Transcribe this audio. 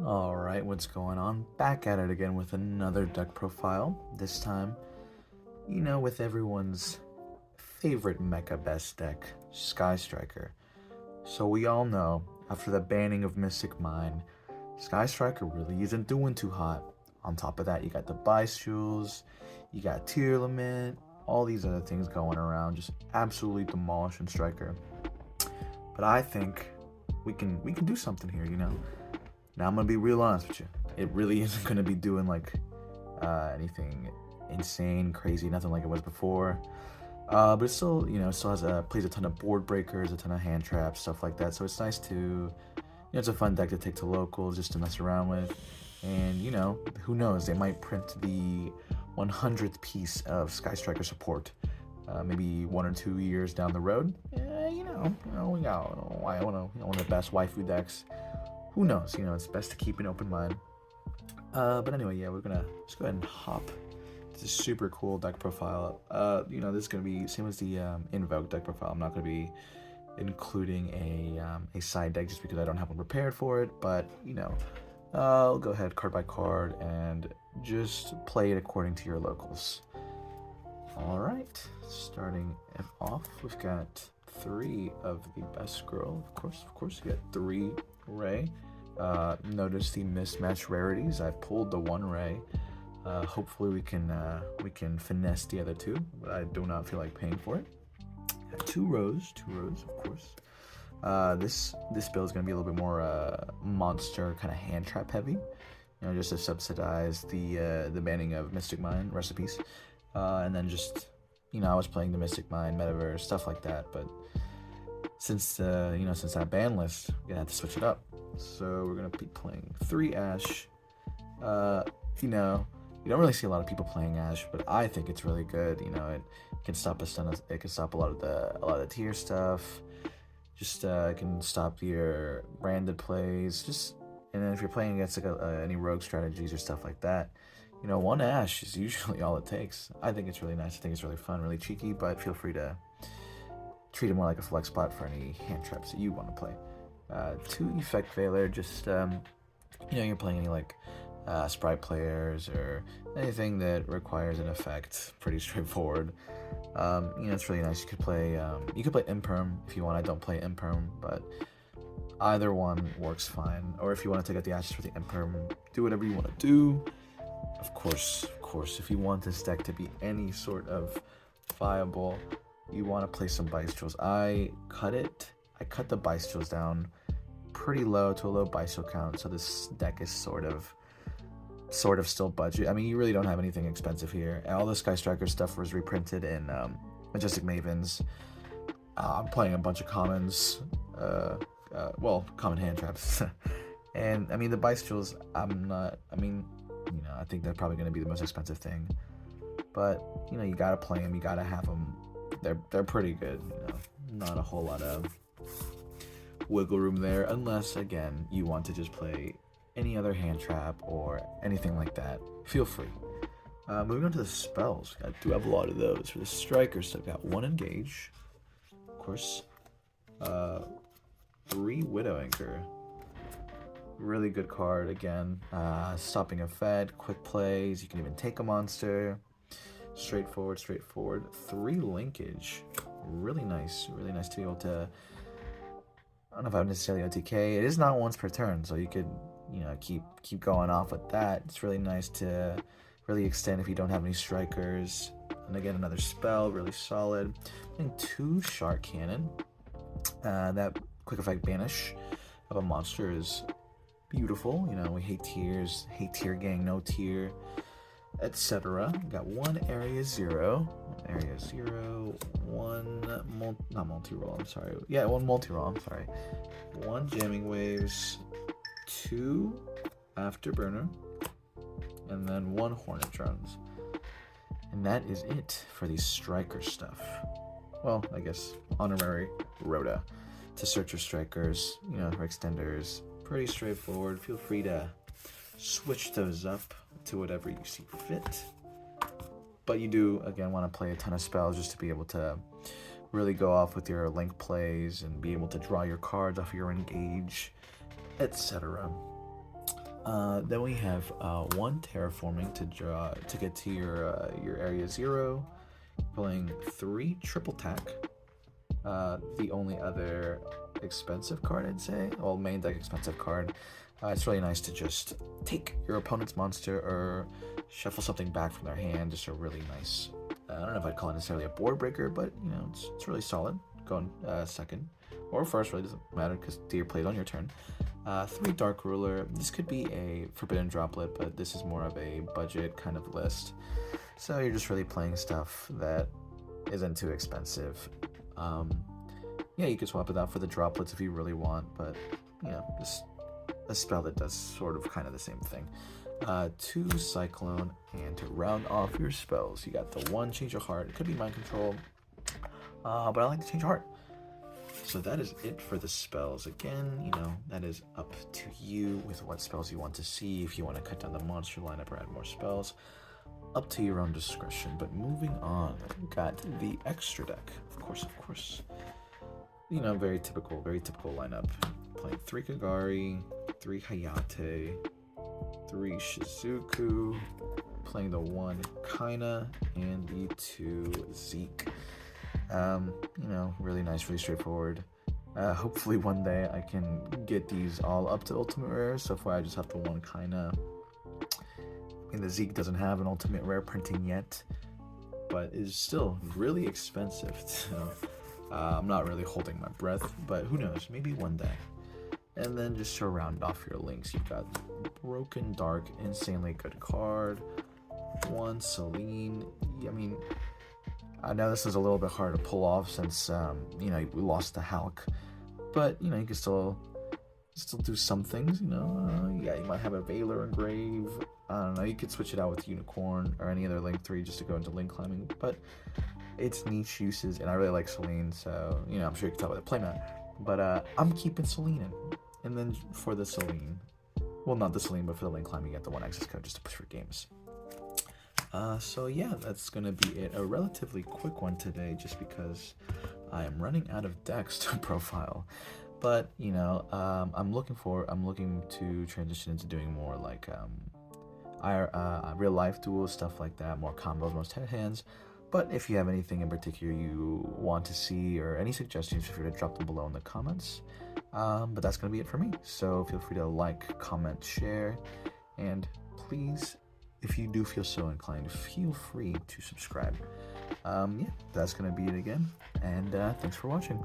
Alright, what's going on? Back at it again with another deck profile. This time, with everyone's favorite Mecha best deck, Sky Striker. So we all know, after the banning of Mystic Mine, Sky Striker really isn't doing too hot. On top of that, you got the Bystools, you got tier limit, all these other things going around, just absolutely demolishing Striker. But I think we can do something here. Now I'm gonna be real honest with you. It really isn't gonna be doing like anything insane, crazy, nothing like it was before. But it still, it still has plays a ton of board breakers, a ton of hand traps, stuff like that. So it's nice to, it's a fun deck to take to locals just to mess around with. And who knows? They might print the 100th piece of Sky Striker support, maybe 1 or 2 years down the road. We got one of the best waifu decks. Who knows? It's best to keep an open mind. But anyway, yeah, we're gonna just go ahead and hop to this super cool deck profile. This is gonna be same as the Invoke deck profile. I'm not gonna be including a side deck just because I don't have one prepared for it. But I'll go ahead card by card and just play it according to your locals. All right, starting it off, we've got 3 of the best girl. Of course, you got 3 Raye. Notice the mismatched rarities. I've pulled the 1 Raye. Hopefully we can finesse the other 2, but I do not feel like paying for it. Got 2 rows, of course. This build is gonna be a little bit more monster kind of hand trap heavy. Just to subsidize the banning of Mystic Mine recipes, and then just I was playing the Mystic Mine Metaverse stuff like that, but since that ban list, we're gonna have to switch it up. So we're gonna be playing 3 Ash. You don't really see a lot of people playing Ash, but I think it's really good. It can stop it can stop a lot of the tier stuff. Just it can stop your branded plays. And then if you're playing against any rogue strategies or stuff like that, 1 Ash is usually all it takes. I think it's really nice. I think it's really fun, really cheeky, but feel free to treat it more like a flex spot for any hand traps that you want to play. 2 Effect Veiler, just you're playing any like sprite players or anything that requires an effect. Pretty straightforward. It's really nice. You could play Imperm if you want. I don't play Imperm, but either one works fine. Or if you want to take out the ashes for the Imperm, do whatever you want to do. Of course, if you want this deck to be any sort of viable, you want to play some Bystools. I cut the Bystools down pretty low to a low Bystool count, so this deck is sort of still budget. I mean, you really don't have anything expensive here. All the Sky Striker stuff was reprinted in Majestic Mavens. I'm playing a bunch of commons, common hand traps. And I mean, the Bystools, I think they're probably going to be the most expensive thing. But, you got to play them, you got to have them. They're pretty good, not a whole lot of wiggle room there, unless, again, you want to just play any other hand trap or anything like that. Feel free. Moving on to the spells, I do have a lot of those. For the Striker stuff, got 1 Engage, of course, 3 Widow Anchor. Really good card, again. Stopping a Fed, quick plays, you can even take a monster. Straightforward. 3 Linkage. Really nice to be able to, I don't know if I would necessarily OTK. It is not once per turn, so you could, keep going off with that. It's really nice to really extend if you don't have any strikers. And again, another spell, really solid. And 2 Shark Cannon. That quick effect banish of a monster is beautiful. We hate tiers, hate tier gang, no tier, etc. Got 1 Area 0, 1 multi-roll, I'm sorry. Yeah, 1 multi-roll, I'm sorry. 1 Jamming Waves, 2 Afterburner, and then 1 Hornet Drones. And that is it for the Striker stuff. Well, I guess honorary Rhoda to search your strikers, for extenders. Pretty straightforward. Feel free to switch those up to whatever you see fit. But you do, again, want to play a ton of spells just to be able to really go off with your link plays and be able to draw your cards off your engage, etc. Then we have one terraforming to get to your area 0. Playing 3 triple tack. The only other expensive card, I'd say, well, main deck expensive card. It's really nice to just take your opponent's monster or shuffle something back from their hand. Just a really nice, I don't know if I'd call it necessarily a board breaker, but you know, it's really solid. Going second or first, really doesn't matter because deer played on your turn. 3 Dark Ruler. This could be a Forbidden Droplet, but this is more of a budget kind of list. So you're just really playing stuff that isn't too expensive. Yeah, you could swap it out for the droplets if you really want, but you know, just a spell that does sort of kind of the same thing. 2 Cyclone, and to round off your spells, you got the 1 Change of Heart. It could be Mind Control, but I like to Change of Heart. So that is it for the spells. Again, you know, that is up to you with what spells you want to see. If you want to cut down the monster lineup or add more spells, up to your own discretion. But moving on, we got the extra deck. Of course. You know, very typical lineup. Playing 3 Kagari, 3 Hayate, 3 Shizuku, playing the 1 Kaina, and the 2 Zeke. You know, really nice, really straightforward. Hopefully one day I can get these all up to ultimate rare. So far I just have the 1 Kaina. And the Zeke doesn't have an ultimate rare printing yet, but is still really expensive. So I'm not really holding my breath, but who knows, maybe one day. And then just to round off your links, you've got Broken Dark, insanely good card. 1 Celine. I mean, I know this is a little bit hard to pull off since you know, we lost to Hulk, but you know, you can still do some things. You know, yeah, you might have a Valor Engrave. I don't know. You could switch it out with Unicorn or any other Link 3 just to go into Link climbing, but it's niche uses, and I really like Celine, so you know, I'm sure you can tell by the playmat. But I'm keeping Celine in, and then for the Celine, well, not the Celine, but for the Link climbing, you get the 1 access code just to push for games. So yeah, that's gonna be it. A relatively quick one today, just because I am running out of decks to profile. But you know, I'm looking to transition into doing more like real life duels, stuff like that, more combos, most head hands. But if you have anything in particular you want to see or any suggestions, feel free to drop them below in the comments. But that's gonna be it for me. So feel free to like, comment, share, and please, if you do feel so inclined, feel free to subscribe. Yeah, that's gonna be it again, and thanks for watching.